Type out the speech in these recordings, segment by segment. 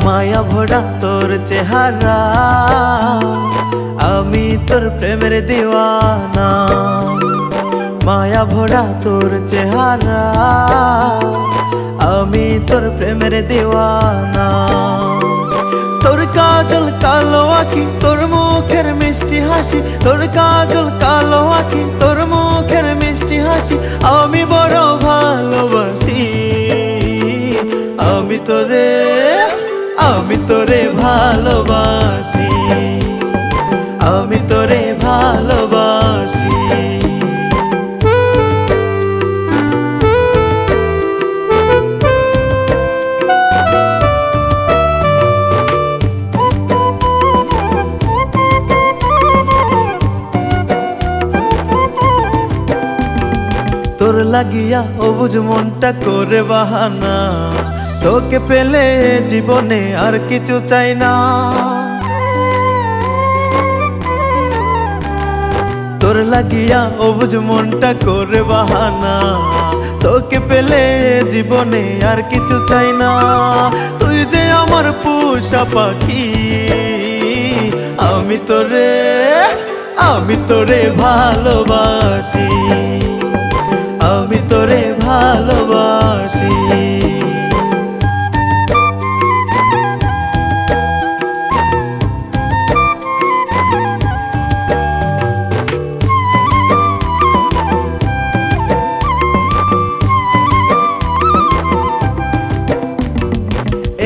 মায়া ভরা তোর চেহারা, আমি তোর প্রেমের দিওয়ানা। মায়া ভরা তোর চেহারা, আমি তোর প্রেমের দিওয়ানা। তোর কাজল কালো আঁখি, তোর মুখের মিষ্টি হাসি, তোর কাজল কালো আঁখি, তোর মুখের মিষ্টি হাসি আমি বড় ভালোবাসি। আমি তোরে ভালোবাসি, আমি তোরে ভালোবাসি। তোর লাগিয়া অবুঝ মনটা করে বাহানা, তোকে পেলে জীবনে আর কিছু চাই না। তোর লাগিয়া অবুঝ মনটা করে বাহানা, তোকে পেলে জীবনে আর কিছু চাই না। তুই যে আমার পোষা পাখি, আমি তোরে ভালোবাসি, আমি তোরে ভালোবাসি।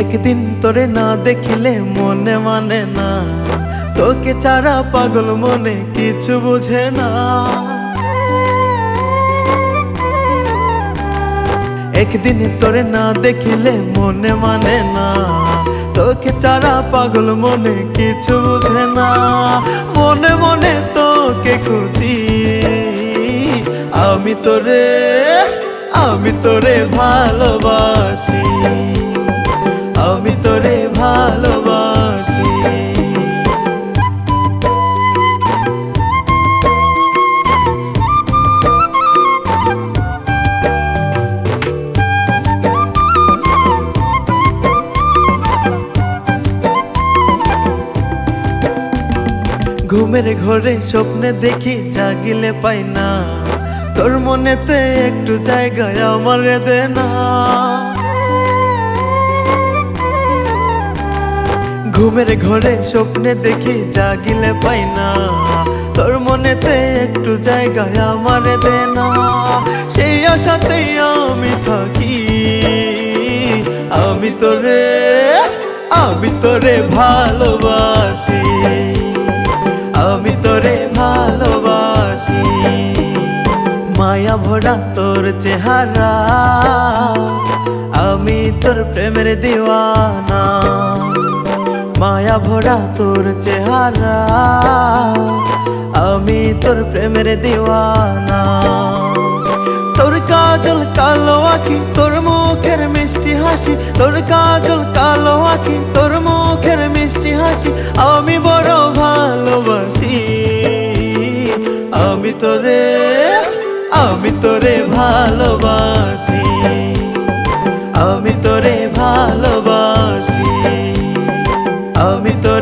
একদিন তোরে না দেখিলে মনে মানে না, তোকে ছাড়া পাগল মনে কিছু বুঝে না। একদিন তোরে না দেখিলে মনে মানে না, তোকে ছাড়া পাগল মনে কিছু বুঝে না। মনে মনে তোকে খুঁজি, আমি তোরে ভালোবাসি, আমি তোরে ভালোবাসি। ঘুমের ঘরে স্বপ্নে দেখি, জাগিলে পাই না, তোর মনেতে একটু জায়গায় আমার দে না। ঘুমের ঘরে স্বপ্নে দেখি, জাগিলে পাই না, তোর মনেতে একটু জায়গায় আমার দে না। সেই আশাতেই আমি থাকি, আমি তোরে ভালোবাসি, আমি তোরে ভালোবাসি। মায়া ভরা তোর চেহারা, আমি তোর প্রেমের দিওয়ানা। মায়া ভরা তোর চেহারা, আমি তোর প্রেমের দিওয়ানা। তোর কাজল কালো আঁখি, তোর মুখের মিষ্টি হাসি, তোর কাজল কালো আঁখি, তোর মুখের মিষ্টি হাসি আমি বড় ভালোবাসি। আমি তোরে ভালোবাসি, আমি তোরে ভালোবাসি, আমি তোরে